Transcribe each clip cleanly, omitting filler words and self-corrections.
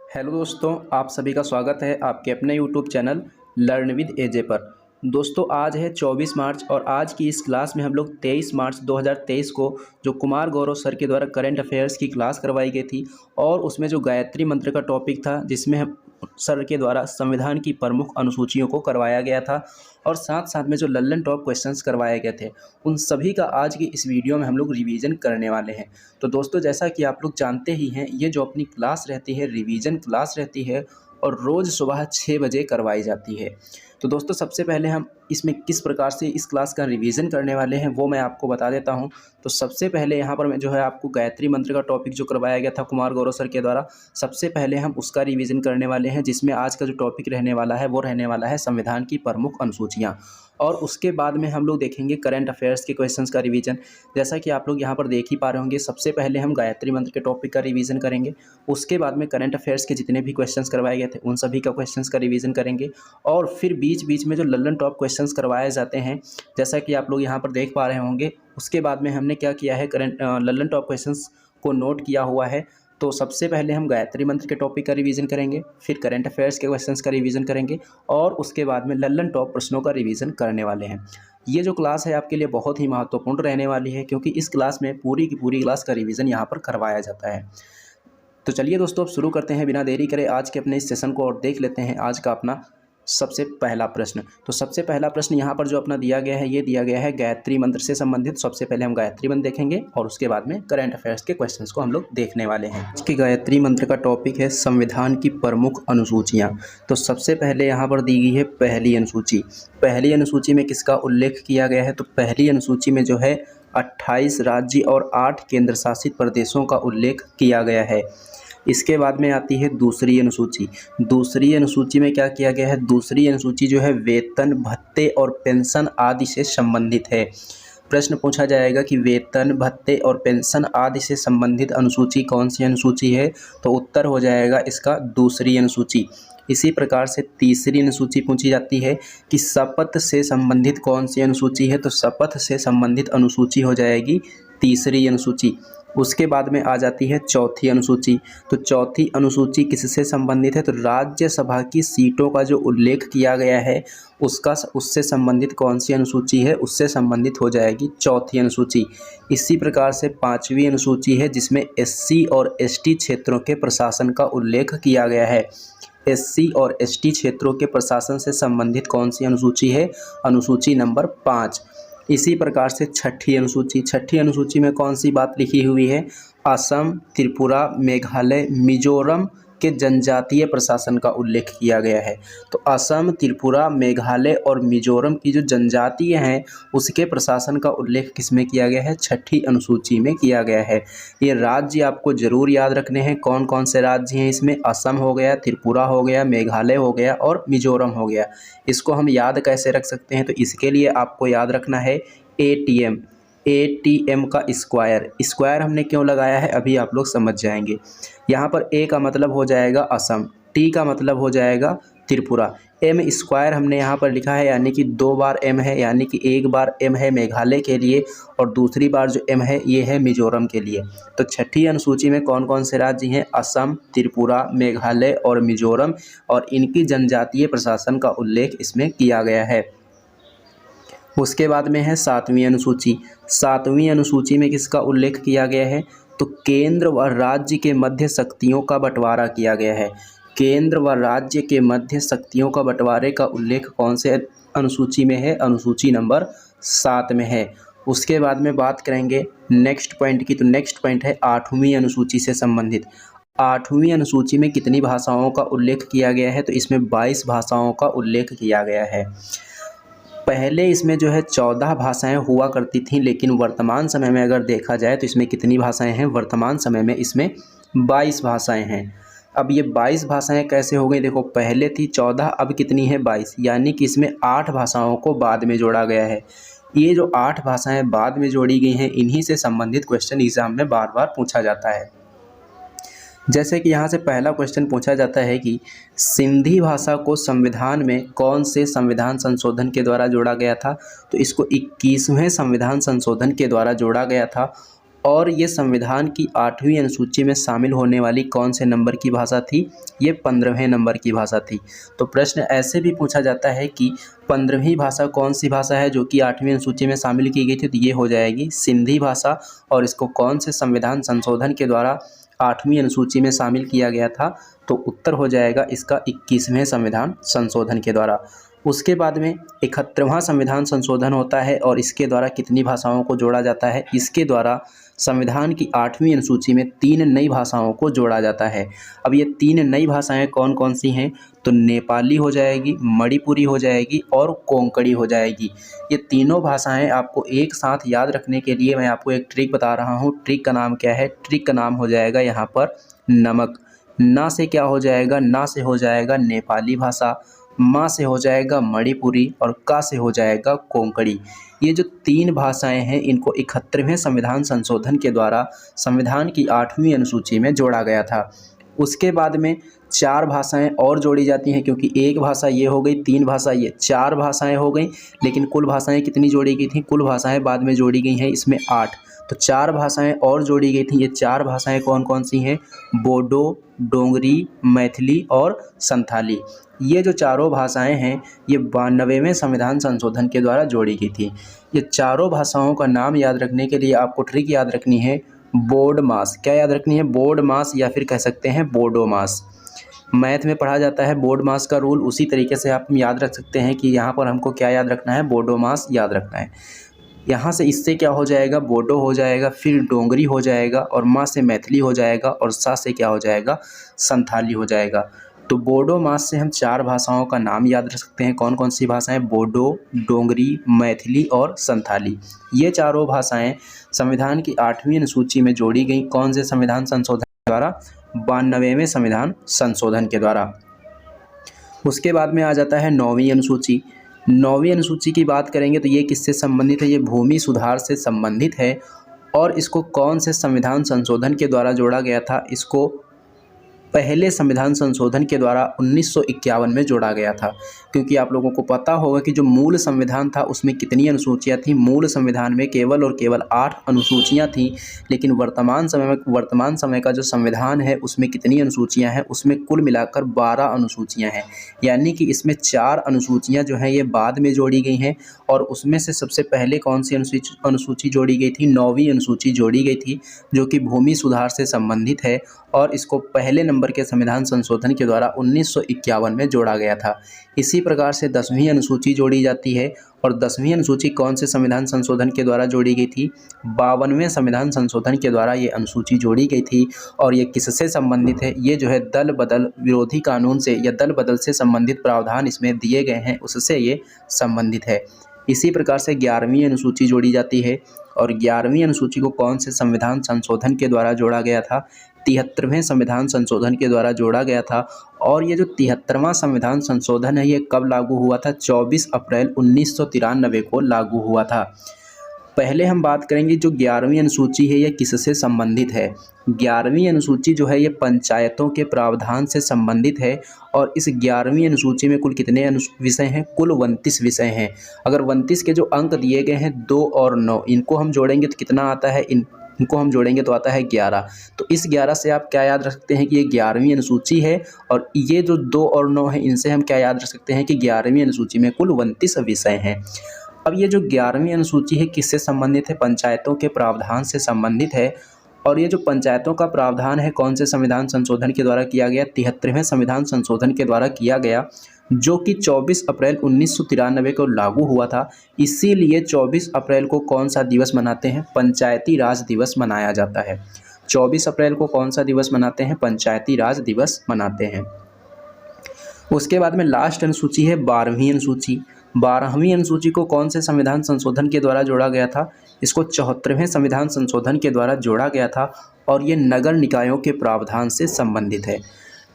Hello दोस्तों, आप सभी का स्वागत है आपके अपने यूट्यूब चैनल लर्न विद एजे पर। दोस्तों, आज है 24 मार्च और आज की इस क्लास में हम लोग 23 मार्च 2023 को जो कुमार गौरव सर के द्वारा करंट अफेयर्स की क्लास करवाई गई थी और उसमें जो गायत्री मंत्र का टॉपिक था जिसमें हम सर के द्वारा संविधान की प्रमुख अनुसूचियों को करवाया गया था और साथ साथ में जो लल्लन टॉप क्वेश्चंस करवाए गए थे उन सभी का आज की इस वीडियो में हम लोग रिवीजन करने वाले हैं। तो दोस्तों, जैसा कि आप लोग जानते ही हैं, ये जो अपनी क्लास रहती है रिवीजन क्लास रहती है और रोज़ सुबह 6 बजे करवाई जाती है। तो दोस्तों, सबसे पहले हम इसमें किस प्रकार से इस क्लास का रिवीजन करने वाले हैं वो मैं आपको बता देता हूं। तो सबसे पहले यहाँ पर मैं जो है आपको गायत्री मंत्र का टॉपिक जो करवाया गया था कुमार गौरव सर के द्वारा, सबसे पहले हम उसका रिवीजन करने वाले हैं, जिसमें आज का जो टॉपिक रहने वाला है वो रहने वाला है संविधान की प्रमुख अनुसूचियाँ। और उसके बाद में हम लोग देखेंगे करंट अफेयर्स के क्वेश्चंस का रिवीजन। जैसा कि आप लोग यहाँ पर देख ही पा रहे होंगे, सबसे पहले हम गायत्री मंत्र के टॉपिक का रिवीजन करेंगे, उसके बाद में करंट अफेयर्स के जितने भी क्वेश्चंस करवाए गए थे उन सभी का क्वेश्चंस का रिवीजन करेंगे और फिर बीच बीच में जो लल्लन टॉप क्वेश्चंस करवाए जाते हैं, जैसा कि आप लोग यहाँ पर देख पा रहे होंगे, उसके बाद में हमने क्या किया है, करंट लल्लन टॉप क्वेश्चंस को नोट किया हुआ है। तो सबसे पहले हम गायत्री मंत्र के टॉपिक का रिवीजन करेंगे, फिर करंट अफेयर्स के क्वेश्चंस का रिवीजन करेंगे और उसके बाद में लल्लन टॉप प्रश्नों का रिवीजन करने वाले हैं। ये जो क्लास है आपके लिए बहुत ही महत्वपूर्ण रहने वाली है, क्योंकि इस क्लास में पूरी की पूरी क्लास का रिवीजन यहाँ पर करवाया जाता है। तो चलिए दोस्तों, अब शुरू करते हैं बिना देरी करे आज के अपने इस सेशन को और देख लेते हैं आज का अपना सबसे पहला प्रश्न। तो सबसे पहला प्रश्न यहाँ पर जो अपना दिया गया है, ये दिया गया है गायत्री मंत्र से संबंधित। सबसे पहले हम गायत्री मंत्र देखेंगे और उसके बाद में करंट अफेयर्स के क्वेश्चंस को हम लोग देखने वाले हैं। इसकी गायत्री मंत्र का टॉपिक है संविधान की प्रमुख अनुसूचियाँ। तो सबसे पहले यहाँ पर दी गई है पहली अनुसूची। पहली अनुसूची में किसका उल्लेख किया गया है? तो पहली अनुसूची में जो है 28 राज्य और 8 केंद्र शासित प्रदेशों का उल्लेख किया गया है। इसके बाद में आती है दूसरी अनुसूची। दूसरी अनुसूची में क्या किया गया है? दूसरी अनुसूची जो है वेतन, भत्ते और पेंशन आदि से संबंधित है। प्रश्न पूछा जाएगा कि वेतन, भत्ते और पेंशन आदि से संबंधित अनुसूची कौन सी अनुसूची है? तो उत्तर हो जाएगा इसका दूसरी अनुसूची। इसी प्रकार से तीसरी अनुसूची पूछी जाती है कि शपथ से संबंधित कौन सी अनुसूची है? तो शपथ से संबंधित अनुसूची हो जाएगी तीसरी अनुसूची। उसके बाद में आ जाती है चौथी अनुसूची। तो चौथी अनुसूची किससे संबंधित है? तो राज्यसभा की सीटों का जो उल्लेख किया गया है उससे संबंधित कौन सी अनुसूची है? उससे संबंधित हो जाएगी चौथी अनुसूची। इसी प्रकार से पांचवी अनुसूची है जिसमें एससी और एसटी क्षेत्रों के प्रशासन का उल्लेख किया गया है। एससी और एसटी क्षेत्रों के प्रशासन से संबंधित कौन सी अनुसूची है? अनुसूची नंबर 5। इसी प्रकार से छठी अनुसूची। छठी अनुसूची में कौन सी बात लिखी हुई है? असम, त्रिपुरा, मेघालय, मिजोरम के जनजातीय प्रशासन का उल्लेख किया गया है। तो असम, त्रिपुरा, मेघालय और मिजोरम की जो जनजातीय हैं उसके प्रशासन का उल्लेख किसमें किया गया है? छठी अनुसूची में किया गया है। ये राज्य आपको जरूर याद रखने हैं। कौन कौन से राज्य हैं इसमें? असम हो गया, त्रिपुरा हो गया, मेघालय हो गया और मिजोरम हो गया। इसको हम याद कैसे रख सकते हैं? तो इसके लिए आपको याद रखना है एटीएम। एटीएम का स्क्वायर हमने क्यों लगाया है अभी आप लोग समझ जाएंगे। यहाँ पर ए का मतलब हो जाएगा असम, टी का मतलब हो जाएगा त्रिपुरा, एम स्क्वायर हमने यहाँ पर लिखा है यानी कि 2 बार एम है, यानी कि 1 बार एम है मेघालय के लिए और दूसरी बार जो एम है ये है मिजोरम के लिए। तो छठी अनुसूची में कौन कौन से राज्य हैं? असम, त्रिपुरा, मेघालय और मिजोरम, और इनकी जनजातीय प्रशासन का उल्लेख इसमें किया गया है। उसके बाद में है 7वीं अनुसूची। 7वीं अनुसूची में किसका उल्लेख किया गया है? तो केंद्र व राज्य के मध्य शक्तियों का बंटवारा किया गया है। केंद्र व राज्य के मध्य शक्तियों का बंटवारे का उल्लेख कौन से अनुसूची में है? अनुसूची नंबर 7 में है। उसके बाद में बात करेंगे नेक्स्ट पॉइंट की। तो नेक्स्ट पॉइंट है 8वीं अनुसूची से संबंधित। 8वीं अनुसूची में कितनी भाषाओं का उल्लेख किया गया है? तो इसमें 22 भाषाओं का उल्लेख किया गया है। पहले इसमें जो है 14 भाषाएं हुआ करती थीं, लेकिन वर्तमान समय में अगर देखा जाए तो इसमें कितनी भाषाएं हैं? वर्तमान समय में इसमें 22 भाषाएं हैं। अब ये 22 भाषाएं कैसे हो गई? देखो, पहले थी 14, अब कितनी है? 22, यानी कि इसमें 8 भाषाओं को बाद में जोड़ा गया है। ये जो 8 भाषाएं बाद में जोड़ी गई हैं, इन्हीं से संबंधित क्वेश्चन एग्जाम में बार बार पूछा जाता है। जैसे कि यहाँ से पहला क्वेश्चन पूछा जाता है कि सिंधी भाषा को संविधान में कौन से संविधान संशोधन के द्वारा जोड़ा गया था? तो इसको 21वें संविधान संशोधन के द्वारा जोड़ा गया था और ये संविधान की 8वीं अनुसूची में शामिल होने वाली कौन से नंबर की भाषा थी? ये 15वें नंबर की भाषा थी। तो प्रश्न ऐसे भी पूछा जाता है कि 15वीं भाषा कौन सी भाषा है जो कि 8वीं अनुसूची में शामिल की गई थी? तो ये हो जाएगी सिंधी भाषा। और इसको कौन से संविधान संशोधन के द्वारा 8वीं अनुसूची में शामिल किया गया था? तो उत्तर हो जाएगा इसका 21वें संविधान संशोधन के द्वारा। उसके बाद में 71वां संविधान संशोधन होता है और इसके द्वारा कितनी भाषाओं को जोड़ा जाता है? इसके द्वारा संविधान की 8वीं अनुसूची में 3 नई भाषाओं को जोड़ा जाता है। अब ये 3 नई भाषाएं कौन कौन सी हैं? तो नेपाली हो जाएगी, मणिपुरी हो जाएगी और कोंकणी हो जाएगी। ये तीनों भाषाएं आपको एक साथ याद रखने के लिए मैं आपको एक ट्रिक बता रहा हूँ। ट्रिक का नाम क्या है? ट्रिक का नाम हो जाएगा यहाँ पर नमक। ना से क्या हो जाएगा? ना से हो जाएगा नेपाली भाषा, माँ से हो जाएगा मणिपुरी और का से हो जाएगा कोंकणी। ये जो 3 भाषाएं हैं इनको 71वें संविधान संशोधन के द्वारा संविधान की 8वीं अनुसूची में जोड़ा गया था। उसके बाद में 4 भाषाएं और जोड़ी जाती हैं, क्योंकि एक भाषा ये हो गई, 3 भाषा ये, 4 भाषाएं हो गई। लेकिन कुल भाषाएं कितनी जोड़ी गई थी? कुल भाषाएं बाद में जोड़ी गई हैं इसमें 8। तो 4 भाषाएं और जोड़ी गई थी। ये 4 भाषाएं कौन कौन सी हैं? बोडो, डोंगरी, मैथिली और संथाली। ये जो चारों भाषाएं हैं ये 92वें संविधान संशोधन के द्वारा जोड़ी गई थी। ये चारों भाषाओं का नाम याद रखने के लिए आपको ट्रिक याद रखनी है बोर्ड मास। क्या याद रखनी है? बोर्ड मास या फिर कह सकते हैं बोडो मास। मैथ में पढ़ा जाता है बोर्ड मास का रूल, उसी तरीके से आप याद रख सकते हैं कि यहाँ पर हमको क्या याद रखना है? बोडो मास याद रखना है। यहाँ से इससे क्या हो जाएगा? बोडो हो जाएगा, फिर डोंगरी हो जाएगा और माँ से मैथिली हो जाएगा और सा से क्या हो जाएगा? संथाली हो जाएगा। तो बोडो मास से हम 4 भाषाओं का नाम याद रख सकते हैं। कौन कौन सी भाषाएं? बोडो, डोंगरी, मैथिली और संथाली। ये चारों भाषाएं संविधान की 8वीं अनुसूची में जोड़ी गई। कौन से संविधान संशोधन के द्वारा? 92वें संविधान संशोधन के द्वारा। उसके बाद में आ जाता है 9वीं अनुसूची। 9वीं अनुसूची की बात करेंगे तो ये किससे संबंधित है? ये भूमि सुधार से संबंधित है। और इसको कौन से संविधान संशोधन के द्वारा जोड़ा गया था? इसको पहले संविधान संशोधन के द्वारा 1951 में जोड़ा गया था। क्योंकि आप लोगों को पता होगा कि जो मूल संविधान था उसमें कितनी अनुसूचियां थी? मूल संविधान में केवल और केवल 8 अनुसूचियां थी। लेकिन वर्तमान समय का जो संविधान है उसमें कितनी अनुसूचियां हैं? उसमें कुल मिलाकर 12 अनुसूचियां हैं। यानी कि इसमें 4 अनुसूचियां जो हैं ये बाद में जोड़ी गई हैं। और उसमें से सबसे पहले कौन सी अनुसूची जोड़ी गई थी? 9वीं अनुसूची जोड़ी गई थी, जो कि भूमि सुधार से संबंधित है। और इसको पहले नंबर के संविधान संशोधन के द्वारा 1951 में जोड़ा गया था। इसी प्रकार से 10वीं अनुसूची जोड़ी जाती है। और 10वीं अनुसूची कौन से संविधान संशोधन के द्वारा जोड़ी गई थी? 52वें संविधान संशोधन के द्वारा ये अनुसूची जोड़ी गई थी। और ये किससे संबंधित है? ये जो है दल बदल विरोधी कानून से या दल बदल से संबंधित प्रावधान इसमें दिए गए हैं, उससे ये संबंधित है। इसी प्रकार से 11वीं अनुसूची जोड़ी जाती है। और 11वीं अनुसूची को कौन से संविधान संशोधन के द्वारा जोड़ा गया था? 73वें संविधान संशोधन के द्वारा जोड़ा गया था। और ये जो 73वां संविधान संशोधन है ये कब लागू हुआ था? 24 अप्रैल 1993 को लागू हुआ था। पहले हम बात करेंगे जो 11वीं अनुसूची है ये किससे संबंधित है। 11वीं अनुसूची जो है ये पंचायतों के प्रावधान से संबंधित है। और इस 11वीं अनुसूची में कुल कितने विषय हैं? कुल 29 विषय हैं। अगर 29 के जो अंक दिए गए हैं 2 और 9, इनको हम जोड़ेंगे तो कितना आता है? इनको हम जोड़ेंगे तो आता है 11। तो इस 11 से आप क्या याद रख सकते हैं कि ये 11वीं अनुसूची है। और ये जो 2 और 9 है इनसे हम क्या याद रख सकते हैं कि 11वीं अनुसूची में कुल 29 विषय हैं। अब ये जो 11वीं अनुसूची है किससे संबंधित है? पंचायतों के प्रावधान से संबंधित है। और ये जो पंचायतों का प्रावधान है कौन से संविधान संशोधन के द्वारा किया गया? 73वें संविधान संशोधन के द्वारा किया गया, जो कि 24 अप्रैल 1993 को लागू हुआ था। इसीलिए 24 अप्रैल को कौन सा दिवस मनाते हैं? पंचायती राज दिवस मनाया जाता है। 24 अप्रैल को कौन सा दिवस मनाते हैं? पंचायती राज दिवस मनाते हैं। उसके बाद में लास्ट अनुसूची है 12वीं अनुसूची। 12वीं अनुसूची को कौन से संविधान संशोधन के द्वारा जोड़ा गया था? इसको 74वें संविधान संशोधन के द्वारा जोड़ा गया था। और ये नगर निकायों के प्रावधान से संबंधित है।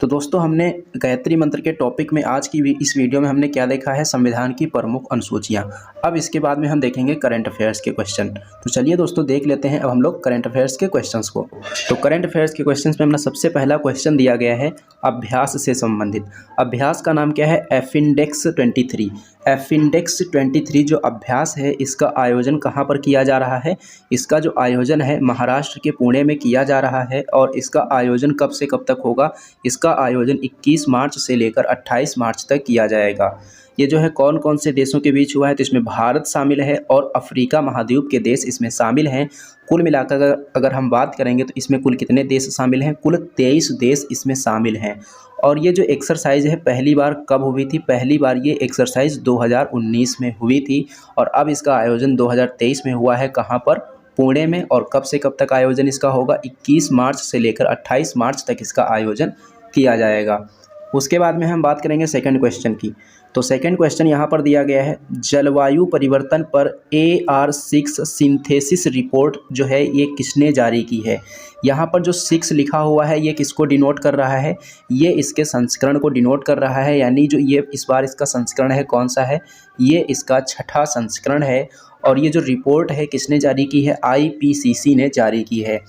तो दोस्तों हमने गायत्री मंत्र के टॉपिक में आज की इस वीडियो में हमने क्या देखा है? संविधान की प्रमुख अनुसूचियाँ। अब इसके बाद में हम देखेंगे करंट अफेयर्स के क्वेश्चन। तो चलिए दोस्तों देख लेते हैं अब हम लोग करंट अफेयर्स के क्वेश्चंस को। तो करंट अफेयर्स के क्वेश्चंस में अपना सबसे पहला क्वेश्चन दिया गया है अभ्यास से संबंधित। अभ्यास का नाम क्या है? एफिंडेक्स 23। एफिंडेक्स 23 जो अभ्यास है इसका आयोजन कहाँ पर किया जा रहा है? इसका जो आयोजन है महाराष्ट्र के पुणे में किया जा रहा है और इसका आयोजन कब से कब तक होगा? इसका आयोजन 21 मार्च से लेकर 28 मार्च तक किया जाएगा। ये जो है कौन कौन से देशों के बीच हुआ है? तो इसमें भारत शामिल है और अफ्रीका महाद्वीप के देश इसमें शामिल हैं। कुल मिलाकर अगर हम बात करेंगे तो इसमें कुल कितने देश शामिल हैं? कुल 23 देश इसमें शामिल हैं। और ये जो एक्सरसाइज है पहली बार कब हुई थी? पहली बार ये एक्सरसाइज 2019 में हुई थी और अब इसका आयोजन 2023 में हुआ है। कहाँ पर? पुणे में। और कब से कब तक आयोजन इसका होगा? 21 मार्च से लेकर 28 मार्च तक इसका आयोजन किया जाएगा। उसके बाद में हम बात करेंगे सेकंड क्वेश्चन की। तो सेकंड क्वेश्चन यहाँ पर दिया गया है, जलवायु परिवर्तन पर AR6 सिंथेसिस रिपोर्ट जो है ये किसने जारी की है? यहाँ पर जो 6 लिखा हुआ है ये किसको डिनोट कर रहा है? ये इसके संस्करण को डिनोट कर रहा है, यानी जो ये इस बार इसका संस्करण है कौन सा है? ये इसका 6ठा संस्करण है। और ये जो रिपोर्ट है किसने जारी की है? IPCC ने जारी की है।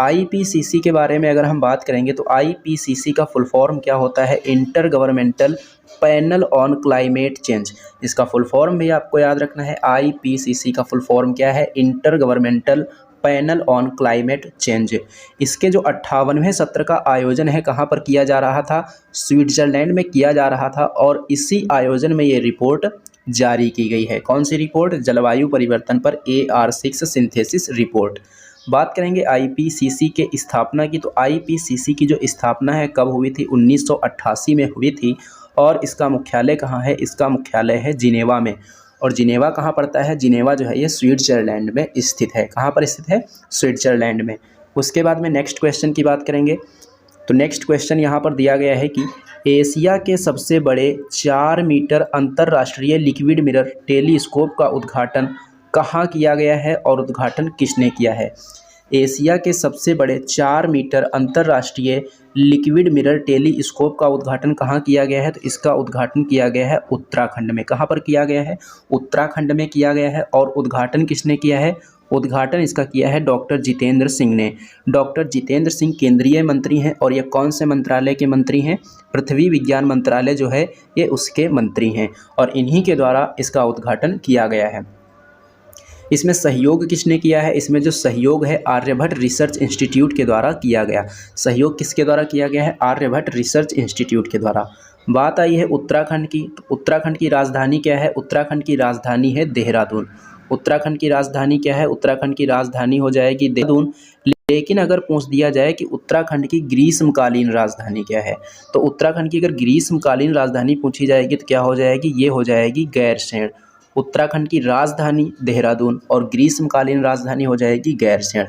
IPCC के बारे में अगर हम बात करेंगे तो IPCC का फुल फॉर्म क्या होता है? Inter governmental panel on climate change. इसका फुल फॉर्म भी आपको याद रखना है। IPCC का फुल फॉर्म क्या है? Inter governmental panel on climate change. इसके जो 58वें सत्र का आयोजन है कहाँ पर किया जा रहा था? स्विट्जरलैंड में किया जा रहा था और इसी आयोजन में ये रिपोर्ट जारी की गई है। कौन सी रिपोर्ट? जलवायु परिवर्तन पर AR6 सिंथेसिस रिपोर्ट। बात करेंगे IPCC के स्थापना की। तो IPCC की जो स्थापना है कब हुई थी? 1988 में हुई थी। और इसका मुख्यालय कहाँ है? इसका मुख्यालय है जिनेवा में। और जिनेवा कहाँ पड़ता है? जिनेवा जो है ये स्विट्जरलैंड में स्थित है। कहाँ पर स्थित है? स्विट्जरलैंड में। उसके बाद में नेक्स्ट क्वेश्चन की बात करेंगे। तो नेक्स्ट क्वेश्चन यहाँ पर दिया गया है कि एशिया के सबसे बड़े 4 मीटर अंतर्राष्ट्रीय लिक्विड मिरर टेलीस्कोप का उद्घाटन कहाँ किया गया है और उद्घाटन किसने किया है? एशिया के सबसे बड़े 4 मीटर अंतर्राष्ट्रीय लिक्विड मिरर टेलीस्कोप का उद्घाटन कहाँ किया गया है? तो इसका उद्घाटन किया गया है उत्तराखंड में। कहाँ पर किया गया है? उत्तराखंड में किया गया है। और उद्घाटन किसने किया है? उद्घाटन इसका किया है डॉक्टर जितेंद्र सिंह ने। डॉक्टर जितेंद्र सिंह केंद्रीय मंत्री हैं और ये कौन से मंत्रालय के मंत्री हैं? पृथ्वी विज्ञान मंत्रालय जो है ये उसके मंत्री हैं और इन्हीं के द्वारा इसका उद्घाटन किया गया है। इसमें सहयोग किसने किया है? इसमें जो सहयोग है आर्यभट्ट रिसर्च इंस्टीट्यूट के द्वारा किया गया। सहयोग किसके द्वारा किया गया है? आर्यभट्ट रिसर्च इंस्टीट्यूट के द्वारा। बात आई है उत्तराखंड की। तो उत्तराखंड की राजधानी क्या है? उत्तराखंड की राजधानी है देहरादून। उत्तराखंड की राजधानी क्या है? उत्तराखंड की राजधानी हो जाएगी देहरादून। लेकिन अगर पूछ दिया जाए कि उत्तराखंड की ग्रीष्मकालीन राजधानी क्या है, तो उत्तराखंड की अगर ग्रीष्मकालीन राजधानी पूछी जाएगी तो क्या हो जाएगी? ये हो जाएगी गैरसैंण। उत्तराखंड की राजधानी देहरादून और ग्रीष्मकालीन राजधानी हो जाएगी गैरसैंण।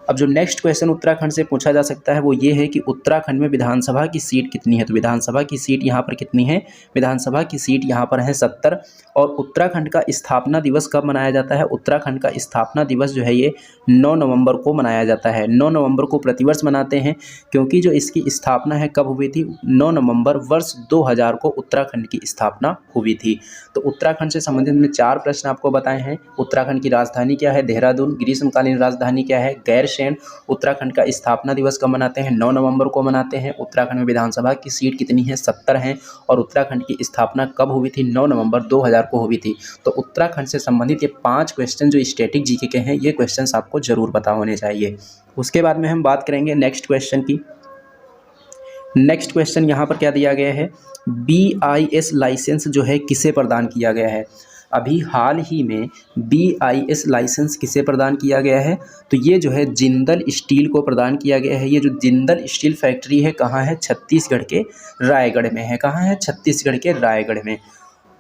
अब जो नेक्स्ट क्वेश्चन उत्तराखंड से पूछा जा सकता है वो ये है कि उत्तराखंड में विधानसभा की सीट कितनी है? तो विधानसभा की सीट यहाँ पर कितनी है? विधानसभा की सीट यहाँ पर है 70। और उत्तराखंड का स्थापना दिवस कब मनाया जाता है? उत्तराखंड का स्थापना दिवस जो है ये 9 नवंबर को मनाया जाता है। 9 नवंबर को प्रतिवर्ष मनाते हैं क्योंकि जो इसकी स्थापना है कब हुई थी? 9 नवंबर वर्ष 2000 को उत्तराखंड की स्थापना हुई थी। तो उत्तराखंड से संबंधित हमने 4 प्रश्न आपको बताए हैं। उत्तराखंड की राजधानी क्या है? देहरादून। ग्रीष्मकालीन राजधानी क्या है? गैरसैंण। उत्तराखंड का स्थापना दिवस कब मनाते हैं? 9 नवंबर को मनाते हैं। उत्तराखंड में विधानसभा की सीट कितनी है? 70 हैं। और उत्तराखंड की स्थापना कब हुई थी? 9 नवंबर 2000 को हुई थी। तो उत्तराखंड से संबंधित ये 5 क्वेश्चन जो स्टैटिक जीके के हैं ये क्वेश्चंस आपको जरूर पता होने चाहिए। उसके बाद में हम बात करेंगे नेक्स्ट क्वेश्चन की। नेक्स्ट क्वेश्चन यहाँ पर क्या दिया गया है? BIS लाइसेंस जो है किसे प्रदान किया गया है? अभी हाल ही में BIS लाइसेंस किसे प्रदान किया गया है? तो ये जो है जिंदल स्टील को प्रदान किया गया है। ये जो जिंदल स्टील फैक्ट्री है कहाँ है? छत्तीसगढ़ के रायगढ़ में है। कहाँ है? छत्तीसगढ़ के रायगढ़ में।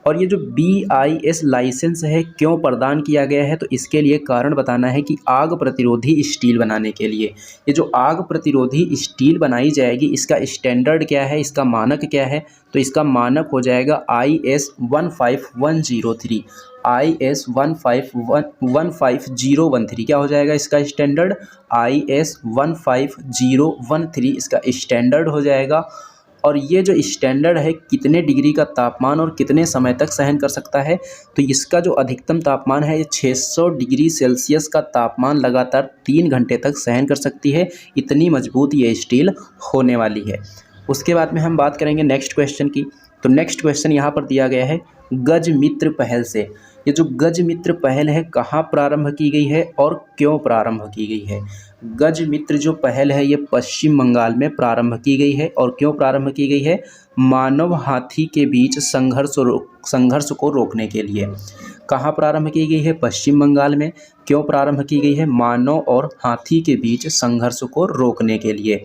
और ये जो BIS लाइसेंस है क्यों प्रदान किया गया है? तो इसके लिए कारण बताना है कि आग प्रतिरोधी स्टील बनाने के लिए। ये जो आग प्रतिरोधी स्टील बनाई जाएगी इसका स्टैंडर्ड क्या है? इसका मानक क्या है? तो इसका मानक हो जाएगा IS 15103। IS 15013 क्या हो जाएगा इसका स्टैंडर्ड? IS 15013 इसका स्टैंडर्ड हो जाएगा। और ये जो स्टैंडर्ड है कितने डिग्री का तापमान और कितने समय तक सहन कर सकता है? तो इसका जो अधिकतम तापमान है ये 600 डिग्री सेल्सियस का तापमान लगातार 3 घंटे तक सहन कर सकती है। इतनी मजबूत ये स्टील होने वाली है। उसके बाद में हम बात करेंगे नेक्स्ट क्वेश्चन की। तो नेक्स्ट क्वेश्चन यहाँ पर दिया गया है, गज मित्र पहल से। ये जो गज मित्र पहल है कहाँ प्रारंभ की गई है और क्यों प्रारंभ की गई है? गज मित्र जो पहल है ये पश्चिम बंगाल में प्रारंभ की गई है और क्यों प्रारंभ की गई है? मानव हाथी के बीच संघर्ष को रोकने के लिए। कहाँ प्रारंभ की गई है? पश्चिम बंगाल में। क्यों प्रारंभ की गई है? मानव और हाथी के बीच संघर्ष को रोकने के लिए।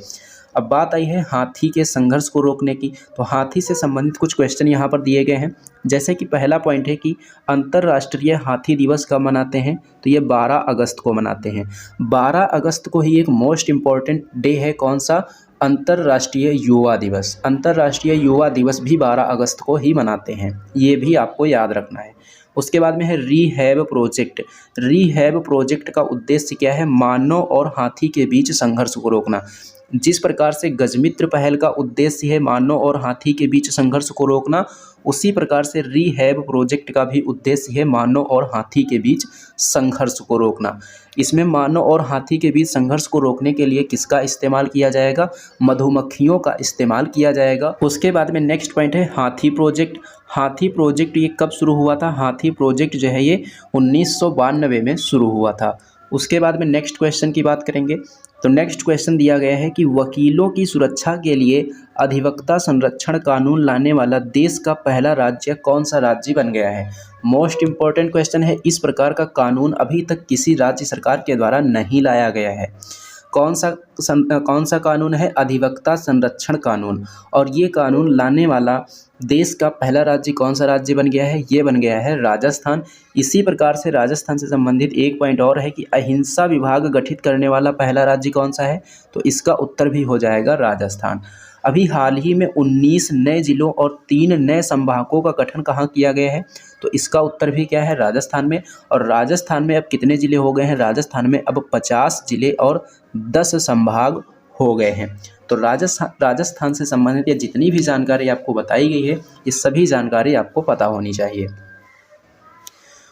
अब बात आई है हाथी के संघर्ष को रोकने की, तो हाथी से संबंधित कुछ क्वेश्चन यहाँ पर दिए गए हैं। जैसे कि पहला पॉइंट है कि अंतर्राष्ट्रीय हाथी दिवस कब मनाते हैं? तो ये 12 अगस्त को मनाते हैं। 12 अगस्त को ही एक मोस्ट इम्पॉर्टेंट डे है, कौन सा? अंतर्राष्ट्रीय युवा दिवस। अंतर्राष्ट्रीय युवा दिवस भी 12 अगस्त को ही मनाते हैं, ये भी आपको याद रखना है। उसके बाद में है रीहैब प्रोजेक्ट। रीहैब प्रोजेक्ट का उद्देश्य क्या है? मानव और हाथी के बीच संघर्ष को रोकना। जिस प्रकार से गजमित्र पहल का उद्देश्य है मानव और हाथी के बीच संघर्ष को रोकना, उसी प्रकार से रीहैब प्रोजेक्ट का भी उद्देश्य है मानव और हाथी के बीच संघर्ष को रोकना। इसमें मानव और हाथी के बीच संघर्ष को रोकने के लिए किसका इस्तेमाल किया जाएगा? मधुमक्खियों का इस्तेमाल किया जाएगा। उसके बाद में नेक्स्ट पॉइंट है हाथी प्रोजेक्ट। हाथी प्रोजेक्ट ये कब शुरू हुआ था? हाथी प्रोजेक्ट जो है ये 1992 में शुरू हुआ था। उसके बाद में नेक्स्ट क्वेश्चन की बात करेंगे, तो नेक्स्ट क्वेश्चन दिया गया है कि वकीलों की सुरक्षा के लिए अधिवक्ता संरक्षण कानून लाने वाला देश का पहला राज्य कौन सा राज्य बन गया है? मोस्ट इम्पॉर्टेंट क्वेश्चन है। इस प्रकार का कानून अभी तक किसी राज्य सरकार के द्वारा नहीं लाया गया है। कौन सा कानून है? अधिवक्ता संरक्षण कानून। और ये कानून लाने वाला देश का पहला राज्य कौन सा राज्य बन गया है? ये बन गया है राजस्थान। इसी प्रकार से राजस्थान से संबंधित एक पॉइंट और है कि अहिंसा विभाग गठित करने वाला पहला राज्य कौन सा है? तो इसका उत्तर भी हो जाएगा राजस्थान। अभी हाल ही में 19 नए जिलों और 3 नए संभागों का गठन कहाँ किया गया है? तो इसका उत्तर भी क्या है? राजस्थान में। और राजस्थान में अब कितने ज़िले हो गए हैं? राजस्थान में अब 50 ज़िले और 10 संभाग हो गए हैं। तो राजस्थान से संबंधित ये जितनी भी जानकारी आपको बताई गई है, ये सभी जानकारी आपको पता होनी चाहिए।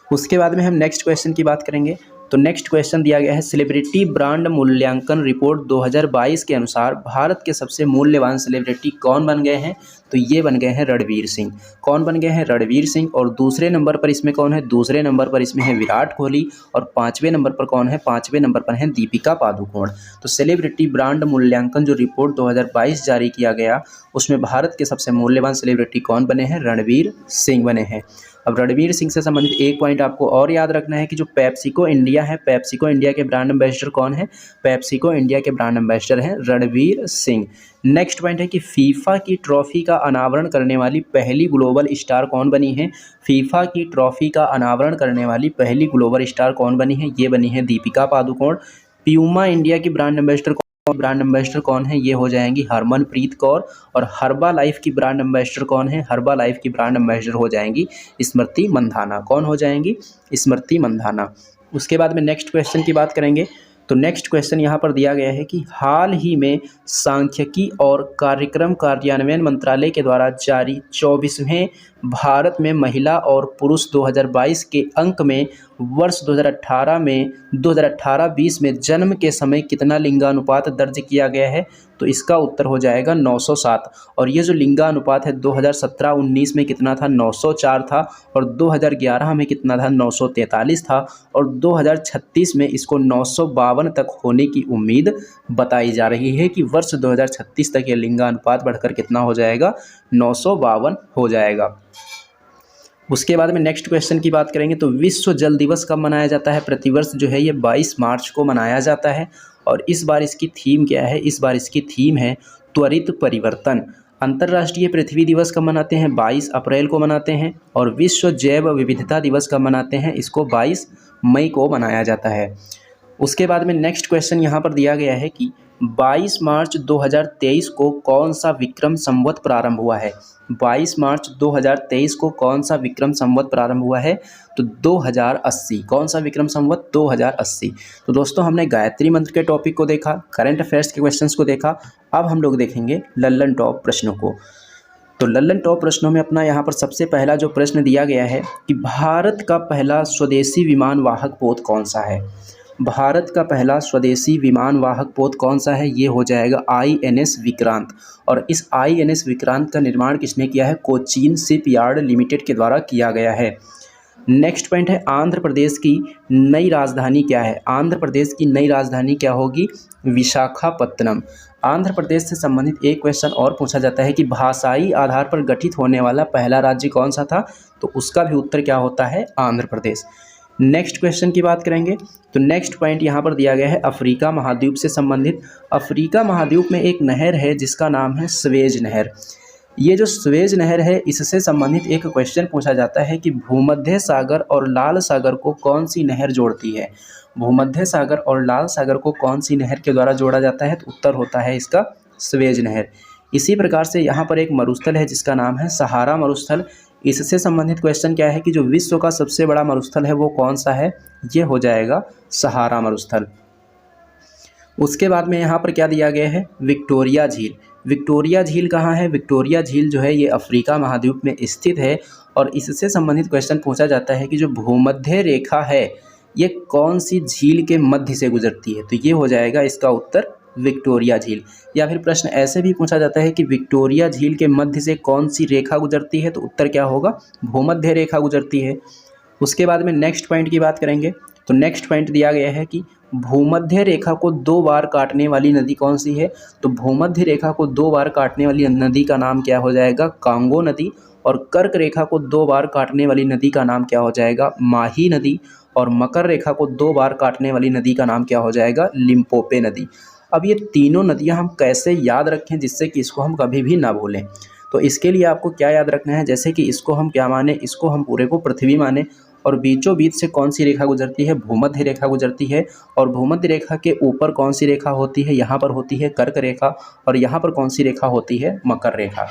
उसके बाद में हम नेक्स्ट क्वेश्चन की बात करेंगे, तो नेक्स्ट क्वेश्चन दिया गया है सेलिब्रिटी ब्रांड मूल्यांकन रिपोर्ट 2022 के अनुसार भारत के सबसे मूल्यवान सेलिब्रिटी कौन बन गए हैं? तो ये बन गए हैं रणवीर सिंह। कौन बन गए हैं? रणवीर सिंह। और दूसरे नंबर पर इसमें कौन है? दूसरे नंबर पर इसमें है विराट कोहली। और 5वें नंबर पर कौन है? 5वें नंबर पर है दीपिका पादुकोण। तो सेलिब्रिटी ब्रांड मूल्यांकन जो रिपोर्ट 2022 जारी किया गया, उसमें भारत के सबसे मूल्यवान सेलिब्रिटी कौन बने हैं? रणवीर सिंह बने हैं। अब रणवीर सिंह से संबंधित एक पॉइंट आपको और याद रखना है कि जो पेप्सिको इंडिया है, पेप्सिको इंडिया के ब्रांड एम्बेसडर कौन है? पेप्सिको इंडिया के ब्रांड एम्बेसडर हैं रणवीर सिंह। नेक्स्ट पॉइंट है कि फीफा की ट्रॉफी का अनावरण करने वाली पहली ग्लोबल स्टार कौन बनी है? फीफा की ट्रॉफी का अनावरण करने वाली पहली ग्लोबल स्टार कौन बनी है? ये बनी है दीपिका पादुकोण। प्यूमा इंडिया की ब्रांड एम्बेसडर कौन है? ये हो जाएंगी हरमनप्रीत कौर। और हर्बा लाइफ की ब्रांड एम्बेसडर कौन है? हर्बा लाइफ की ब्रांड एम्बेसडर हो जाएंगी स्मृति मंधाना। कौन हो जाएंगी? स्मृति मंधाना। उसके बाद में नेक्स्ट क्वेश्चन की बात करेंगे, तो नेक्स्ट क्वेश्चन यहाँ पर दिया गया है कि हाल ही में सांख्यिकी और कार्यक्रम कार्यान्वयन मंत्रालय के द्वारा जारी 24वें भारत में महिला और पुरुष 2022 के अंक में वर्ष 2018-20 में जन्म के समय कितना लिंगानुपात दर्ज किया गया है? तो इसका उत्तर हो जाएगा 907। और ये जो लिंगानुपात है 2017-19 में कितना था? 904 था। और 2011 में कितना था? 943 था। और 2036 में इसको 952 तक होने की उम्मीद बताई जा रही है कि वर्ष 2036 तक ये लिंगानुपात बढ़कर कितना हो जाएगा? 952 हो जाएगा। उसके बाद में नेक्स्ट क्वेश्चन की बात करेंगे, तो विश्व जल दिवस कब मनाया जाता है? प्रतिवर्ष जो है ये 22 मार्च को मनाया जाता है। और इस बार इसकी थीम क्या है? इस बार इसकी थीम है त्वरित परिवर्तन। अंतर्राष्ट्रीय पृथ्वी दिवस कब मनाते हैं? 22 अप्रैल को मनाते हैं। और विश्व जैव विविधता दिवस कब मनाते हैं? इसको 22 मई को मनाया जाता है। उसके बाद में नेक्स्ट क्वेश्चन यहाँ पर दिया गया है कि 22 मार्च 2023 को कौन सा विक्रम संवत प्रारंभ हुआ है? 22 मार्च 2023 को कौन सा विक्रम संवत प्रारंभ हुआ है? तो 2080। कौन सा विक्रम संवत? 2080। तो दोस्तों हमने गायत्री मंत्र के टॉपिक को देखा, करंट अफेयर्स के क्वेश्चंस को देखा। अब हम लोग देखेंगे लल्लन टॉप प्रश्नों को। तो लल्लन टॉप प्रश्नों में अपना यहाँ पर सबसे पहला जो प्रश्न दिया गया है कि भारत का पहला स्वदेशी विमान वाहक पोत कौन सा है? भारत का पहला स्वदेशी विमान वाहक पोत कौन सा है? ये हो जाएगा INS विक्रांत। और इस INS विक्रांत का निर्माण किसने किया है? कोचीन शिपयार्ड लिमिटेड के द्वारा किया गया है। नेक्स्ट पॉइंट है आंध्र प्रदेश की नई राजधानी क्या है? आंध्र प्रदेश की नई राजधानी क्या होगी? विशाखापत्तनम। आंध्र प्रदेश से संबंधित एक क्वेश्चन और पूछा जाता है कि भाषाई आधार पर गठित होने वाला पहला राज्य कौन सा था? तो उसका भी उत्तर क्या होता है? आंध्र प्रदेश। नेक्स्ट क्वेश्चन की बात करेंगे तो नेक्स्ट पॉइंट यहाँ पर दिया गया है अफ्रीका महाद्वीप से संबंधित। अफ्रीका महाद्वीप में एक नहर है जिसका नाम है स्वेज नहर। ये जो स्वेज नहर है इससे संबंधित एक क्वेश्चन पूछा जाता है कि भूमध्य सागर और लाल सागर को कौन सी नहर जोड़ती है? भूमध्य सागर और लाल सागर को कौन सी नहर के द्वारा जोड़ा जाता है? तो उत्तर होता है इसका स्वेज नहर। इसी प्रकार से यहाँ पर एक मरुस्थल है जिसका नाम है सहारा मरुस्थल। इससे संबंधित क्वेश्चन क्या है कि जो विश्व का सबसे बड़ा मरुस्थल है वो कौन सा है? ये हो जाएगा सहारा मरुस्थल। उसके बाद में यहाँ पर क्या दिया गया है? विक्टोरिया झील। विक्टोरिया झील कहाँ है? विक्टोरिया झील जो है ये अफ्रीका महाद्वीप में स्थित है। और इससे संबंधित क्वेश्चन पूछा जाता है कि जो भूमध्य रेखा है ये कौन सी झील के मध्य से गुजरती है? तो ये हो जाएगा इसका उत्तर विक्टोरिया झील। या फिर प्रश्न ऐसे भी पूछा जाता है कि विक्टोरिया झील के मध्य से कौन सी रेखा गुजरती है? तो उत्तर क्या होगा? भूमध्य रेखा गुजरती है। उसके बाद में नेक्स्ट पॉइंट की बात करेंगे तो नेक्स्ट पॉइंट दिया गया है कि भूमध्य रेखा को 2 बार काटने वाली नदी कौन सी है? तो भूमध्य रेखा को 2 बार काटने वाली नदी का नाम क्या हो जाएगा? कांगो नदी। और कर्क रेखा को 2 बार काटने वाली नदी का नाम क्या हो जाएगा? माही नदी। और मकर रेखा को 2 बार काटने वाली नदी का नाम क्या हो जाएगा? लिम्पोपे नदी। अब ये तीनों नदियाँ हम कैसे याद रखें जिससे कि इसको हम कभी भी ना भूलें? तो इसके लिए आपको क्या याद रखना है? जैसे कि इसको हम क्या माने? इसको हम पूरे को पृथ्वी माने। और बीचों बीच से कौन सी रेखा गुजरती है? भूमध्य रेखा गुजरती है। और भूमध्य रेखा के ऊपर कौन सी रेखा होती है? यहाँ पर होती है कर्क रेखा। और यहाँ पर कौन सी रेखा होती है? मकर रेखा।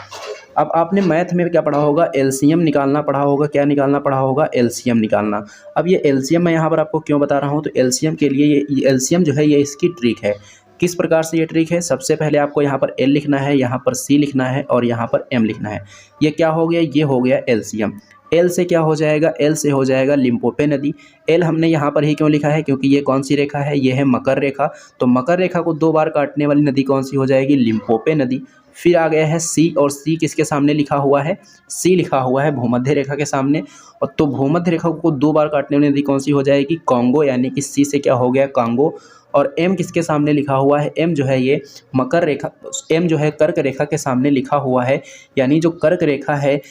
अब आपने मैथ में क्या पढ़ा होगा? एलसीएम निकालना पढ़ा होगा। क्या निकालना पढ़ा होगा? एलसीएम निकालना। अब ये एलसीएम मैं यहाँ पर आपको क्यों बता रहा हूँ? तो एलसीएम के लिए ये एलसीएम जो है ये इसकी ट्रिक है। किस प्रकार से ये ट्रिक है? सबसे पहले आपको यहाँ पर एल लिखना है, यहाँ पर सी लिखना है और यहाँ पर एम लिखना है। ये क्या हो गया? ये हो गया एलसीएम। एल से क्या हो जाएगा? एल से हो जाएगा लिम्पोपे नदी। एल हमने यहाँ पर ही क्यों लिखा है? क्योंकि ये कौन सी रेखा है? ये है मकर रेखा। तो मकर रेखा को 2 बार काटने वाली नदी कौन सी हो जाएगी? लिम्पोपे नदी। फिर आ गया है सी। और सी किसके सामने लिखा हुआ है? सी लिखा हुआ है भूमध्य रेखा के सामने। और तो भूमध्य रेखा को 2 बार काटने वाली नदी कौन सी हो जाएगी? कांगो। यानी कि सी से क्या हो गया? कांगो। और एम किसके सामने लिखा हुआ है? एम जो है ये मकर रेखा, एम जो है कर्क रेखा के सामने लिखा हुआ है। यानी जो कर्क रेखा है,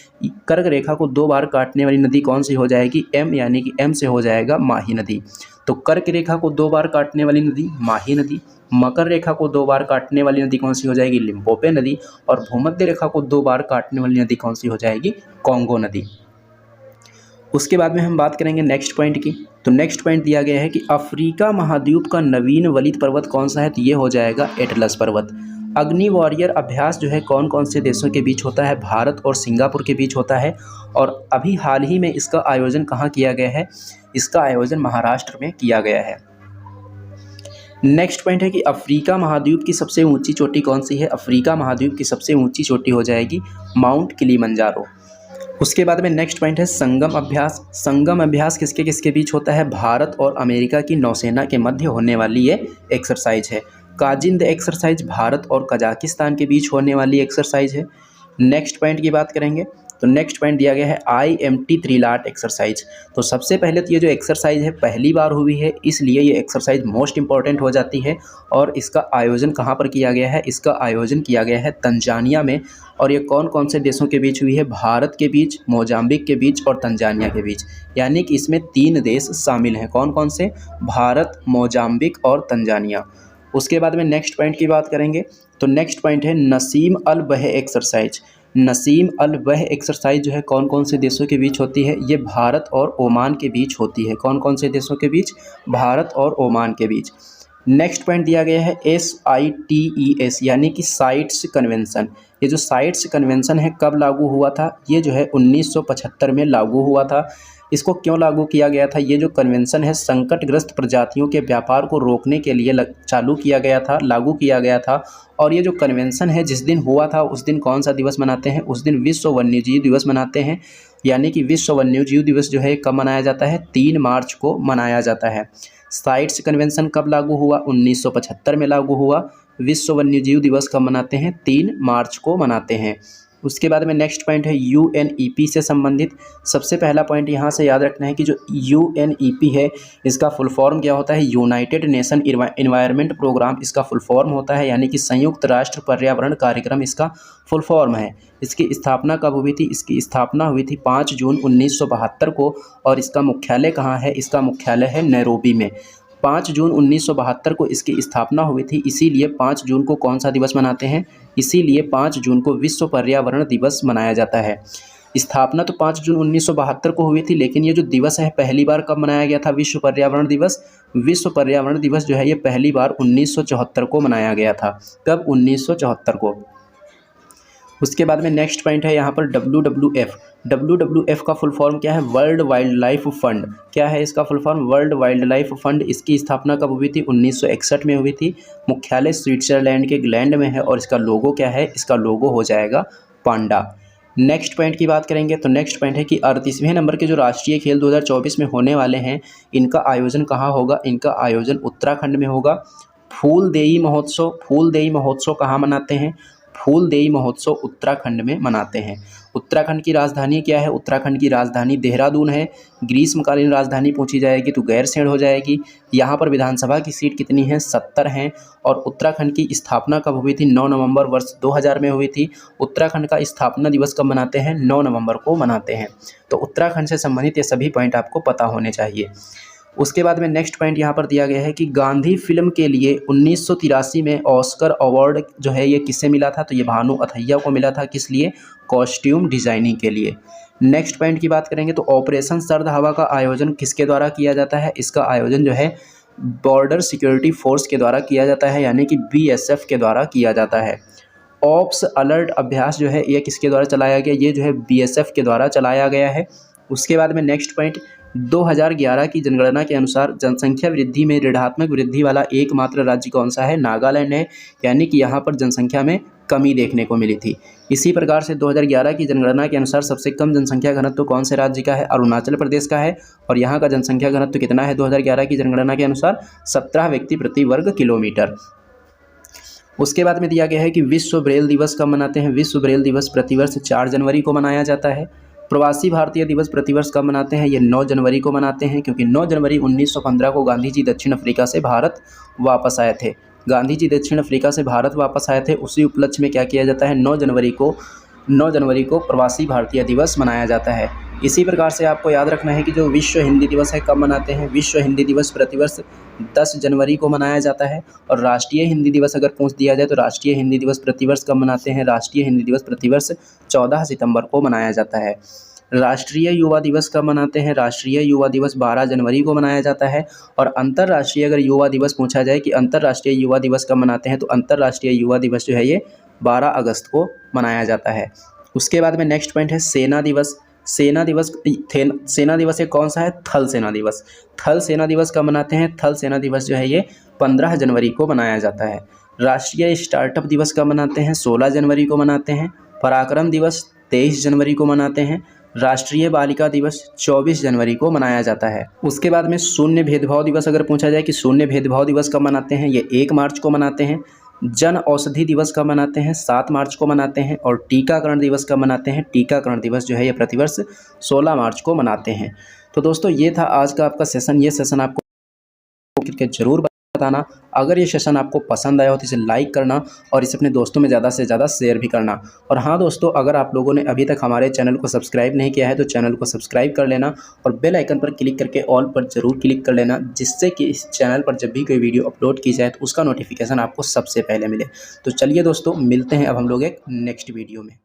कर्क रेखा को 2 बार काटने वाली नदी कौन सी हो जाएगी? एम। यानी कि एम से हो जाएगा माही नदी। तो कर्क रेखा को 2 बार काटने वाली नदी माही नदी। मकर रेखा को 2 बार काटने वाली नदी कौन सी हो जाएगी? लिम्पोपे नदी। और भूमध्य रेखा को 2 बार काटने वाली नदी कौन सी हो जाएगी? कांगो नदी। उसके बाद में हम बात करेंगे नेक्स्ट पॉइंट की। तो नेक्स्ट पॉइंट दिया गया है कि अफ्रीका महाद्वीप का नवीन वलित पर्वत कौन सा है? तो ये हो जाएगा एटलस पर्वत। अग्नि वॉरियर अभ्यास जो है कौन कौन से देशों के बीच होता है? भारत और सिंगापुर के बीच होता है। और अभी हाल ही में इसका आयोजन कहाँ किया गया है? इसका आयोजन महाराष्ट्र में किया गया है। नेक्स्ट पॉइंट है कि अफ्रीका महाद्वीप की सबसे ऊंची चोटी कौन सी है? अफ्रीका महाद्वीप की सबसे ऊंची चोटी हो जाएगी माउंट किलिमंजारो। उसके बाद में नेक्स्ट पॉइंट है संगम अभ्यास। संगम अभ्यास किसके किसके बीच होता है? भारत और अमेरिका की नौसेना के मध्य होने वाली ये एक्सरसाइज है। काजिंद एक्सरसाइज भारत और कजाकिस्तान के बीच होने वाली एक्सरसाइज है। नेक्स्ट पॉइंट की बात करेंगे तो नेक्स्ट पॉइंट दिया गया है IMT त्रिलाट एक्सरसाइज। तो सबसे पहले तो ये जो एक्सरसाइज है पहली बार हुई है, इसलिए ये एक्सरसाइज मोस्ट इंपॉर्टेंट हो जाती है। और इसका आयोजन कहाँ पर किया गया है? इसका आयोजन किया गया है तंजानिया में। और ये कौन कौन से देशों के बीच हुई है? भारत के बीच, मोजाम्बिक के बीच और तंजानिया के बीच। यानी कि इसमें 3 देश शामिल हैं। कौन कौन से? भारत, मोजाम्बिक और तंजानिया। उसके बाद में नेक्स्ट पॉइंट की बात करेंगे तो नेक्स्ट पॉइंट है नसीम अल बह एक्सरसाइज। नसीम अल बह एक्सरसाइज जो है कौन कौन से देशों के बीच होती है? ये भारत और ओमान के बीच होती है। कौन कौन से देशों के बीच? भारत और ओमान के बीच। नेक्स्ट पॉइंट दिया गया है SITES यानी कि साइट्स कन्वेंशन। ये जो साइट्स कन्वेंशन है कब लागू हुआ था? ये जो है 1975 में लागू हुआ था। इसको क्यों लागू किया गया था? ये जो कन्वेंशन है संकटग्रस्त प्रजातियों के व्यापार को रोकने के लिए चालू किया गया था, लागू किया गया था। और ये जो कन्वेंशन है जिस दिन हुआ था उस दिन कौन सा दिवस मनाते हैं? उस दिन विश्व वन्यजीव दिवस मनाते हैं। यानी कि विश्व वन्यजीव दिवस जो है कब मनाया जाता है? 3 मार्च को मनाया जाता है। साइट्स कन्वेंशन कब लागू हुआ? 1975 में लागू हुआ। विश्व वन्यजीव दिवस कब मनाते हैं? 3 मार्च को मनाते हैं। उसके बाद में नेक्स्ट पॉइंट है UNEP से संबंधित। सबसे पहला पॉइंट यहाँ से याद रखना है कि जो UNEP है इसका फुल फॉर्म क्या होता है? यूनाइटेड नेशन इन्वायरमेंट प्रोग्राम इसका फुल फॉर्म होता है, यानी कि संयुक्त राष्ट्र पर्यावरण कार्यक्रम इसका फुल फॉर्म है। इसकी स्थापना कब हुई थी? इसकी स्थापना हुई थी 5 जून 1972 को। और इसका मुख्यालय कहाँ है? इसका मुख्यालय है नैरोबी में। 5 जून 1972 को इसकी स्थापना हुई थी, इसीलिए 5 जून को कौन सा दिवस मनाते हैं? इसीलिए 5 जून को विश्व पर्यावरण दिवस मनाया जाता है। स्थापना तो 5 जून 1972 को हुई थी, लेकिन ये जो दिवस है पहली बार कब मनाया गया था? विश्व पर्यावरण दिवस। विश्व पर्यावरण दिवस जो है ये पहली बार 1974 को मनाया गया था। कब? 1974 को। उसके बाद में नेक्स्ट पॉइंट है यहाँ पर WWF। WWF का फुल फॉर्म क्या है? World wild life fund. क्या है इसका full form? World wild life fund. इसकी स्थापना कब हुई थी? 1961 में हुई थी। मुख्यालय स्विट्जरलैंड के ग्लैंड में है। और इसका लोगो क्या है? इसका लोगो हो जाएगा पांडा। नेक्स्ट पॉइंट की बात करेंगे तो नेक्स्ट पॉइंट है कि 38वें नंबर के जो राष्ट्रीय खेल 2024 में होने वाले हैं, इनका आयोजन कहाँ होगा? इनका आयोजन उत्तराखंड में होगा। फूलदेई महोत्सव कहाँ मनाते हैं? फूलदेई महोत्सव उत्तराखंड में मनाते हैं। उत्तराखंड की राजधानी क्या है? उत्तराखंड की राजधानी देहरादून है। ग्रीष्मकालीन राजधानी पूछी जाएगी तो गैरसैंण हो जाएगी। यहाँ पर विधानसभा की सीट कितनी है? 70 हैं। और उत्तराखंड की स्थापना कब हुई थी? 9 नवंबर वर्ष 2000 में हुई थी। उत्तराखंड का स्थापना दिवस कब मनाते हैं? 9 नवंबर को मनाते हैं। तो उत्तराखंड से संबंधित ये सभी पॉइंट आपको पता होने चाहिए। उसके बाद में नेक्स्ट पॉइंट यहाँ पर दिया गया है कि गांधी फिल्म के लिए 1983 में ऑस्कर अवार्ड जो है ये किससे मिला था? तो ये भानु अथैया को मिला था। किस लिए? कॉस्ट्यूम डिजाइनिंग के लिए। नेक्स्ट पॉइंट की बात करेंगे तो ऑपरेशन सर्द हवा का आयोजन किसके द्वारा किया जाता है? इसका आयोजन जो है बॉर्डर सिक्योरिटी फोर्स के द्वारा किया जाता है, यानी कि BSF के द्वारा किया जाता है। ऑप्स अलर्ट अभ्यास जो है ये किसके द्वारा चलाया गया? ये जो है BSF के द्वारा चलाया गया है। उसके बाद में नेक्स्ट पॉइंट 2011 की जनगणना के अनुसार जनसंख्या वृद्धि में ऋणात्मक वृद्धि वाला एकमात्र राज्य कौन सा है? नागालैंड है, यानी कि यहाँ पर जनसंख्या में कमी देखने को मिली थी। इसी प्रकार से 2011 की जनगणना के अनुसार सबसे कम जनसंख्या घनत्व कौन से राज्य का है? अरुणाचल प्रदेश का है। और यहाँ का जनसंख्या घनत्व कितना है 2011 की जनगणना के अनुसार? 17 व्यक्ति प्रति वर्ग किलोमीटर। उसके बाद में दिया गया है कि विश्व ब्रेल दिवस कब मनाते हैं? विश्व ब्रेल दिवस प्रतिवर्ष 4 जनवरी को मनाया जाता है। प्रवासी भारतीय दिवस प्रतिवर्ष कब मनाते हैं? ये 9 जनवरी को मनाते हैं, क्योंकि 9 जनवरी 1915 को गांधी जी दक्षिण अफ्रीका से भारत वापस आए थे। गांधी जी दक्षिण अफ्रीका से भारत वापस आए थे, उसी उपलक्ष्य में क्या किया जाता है? 9 जनवरी को प्रवासी भारतीय दिवस मनाया जाता है। इसी प्रकार से आपको याद रखना है कि जो विश्व हिंदी दिवस है कब मनाते हैं? विश्व हिंदी दिवस प्रतिवर्ष 10 जनवरी को मनाया जाता है। और राष्ट्रीय हिंदी दिवस अगर पूछ दिया जाए तो राष्ट्रीय हिंदी दिवस प्रतिवर्ष कब मनाते हैं? राष्ट्रीय हिंदी दिवस प्रतिवर्ष 14 सितंबर को मनाया जाता है। राष्ट्रीय युवा दिवस कब मनाते हैं? राष्ट्रीय युवा दिवस 12 जनवरी को मनाया जाता है। और अंतर्राष्ट्रीय अगर युवा दिवस पूछा जाए कि अंतर्राष्ट्रीय युवा दिवस कब मनाते हैं, तो अंतर्राष्ट्रीय युवा दिवस जो है ये 12 अगस्त को मनाया जाता है। उसके बाद में नेक्स्ट पॉइंट है सेना दिवस। सेना दिवस ये कौन सा है? थल सेना दिवस। थल सेना दिवस कब मनाते हैं? थल सेना दिवस जो है ये 15 जनवरी को मनाया जाता है। राष्ट्रीय स्टार्टअप दिवस कब मनाते हैं? 16 जनवरी को मनाते हैं। पराक्रम दिवस 23 जनवरी को मनाते हैं। राष्ट्रीय बालिका दिवस 24 जनवरी को मनाया जाता है। उसके बाद में शून्य भेदभाव दिवस अगर पूछा जाए कि शून्य भेदभाव दिवस कब मनाते हैं? ये 1 मार्च को मनाते हैं। जन औषधि दिवस कब मनाते हैं? 7 मार्च को मनाते हैं। और टीकाकरण दिवस कब मनाते हैं? टीकाकरण दिवस जो है ये प्रतिवर्ष 16 मार्च को मनाते हैं। तो दोस्तों ये था आज का आपका सेशन। ये सेशन आपको करके जरूर बताना। अगर ये सेशन आपको पसंद आया हो तो इसे लाइक करना और इसे अपने दोस्तों में ज़्यादा से ज़्यादा शेयर भी करना। और हाँ दोस्तों, अगर आप लोगों ने अभी तक हमारे चैनल को सब्सक्राइब नहीं किया है तो चैनल को सब्सक्राइब कर लेना और बेल आइकन पर क्लिक करके ऑल पर ज़रूर क्लिक कर लेना, जिससे कि इस चैनल पर जब भी कोई वीडियो अपलोड की जाए तो उसका नोटिफिकेशन आपको सबसे पहले मिले। तो चलिए दोस्तों, मिलते हैं अब हम लोग एक नेक्स्ट वीडियो में।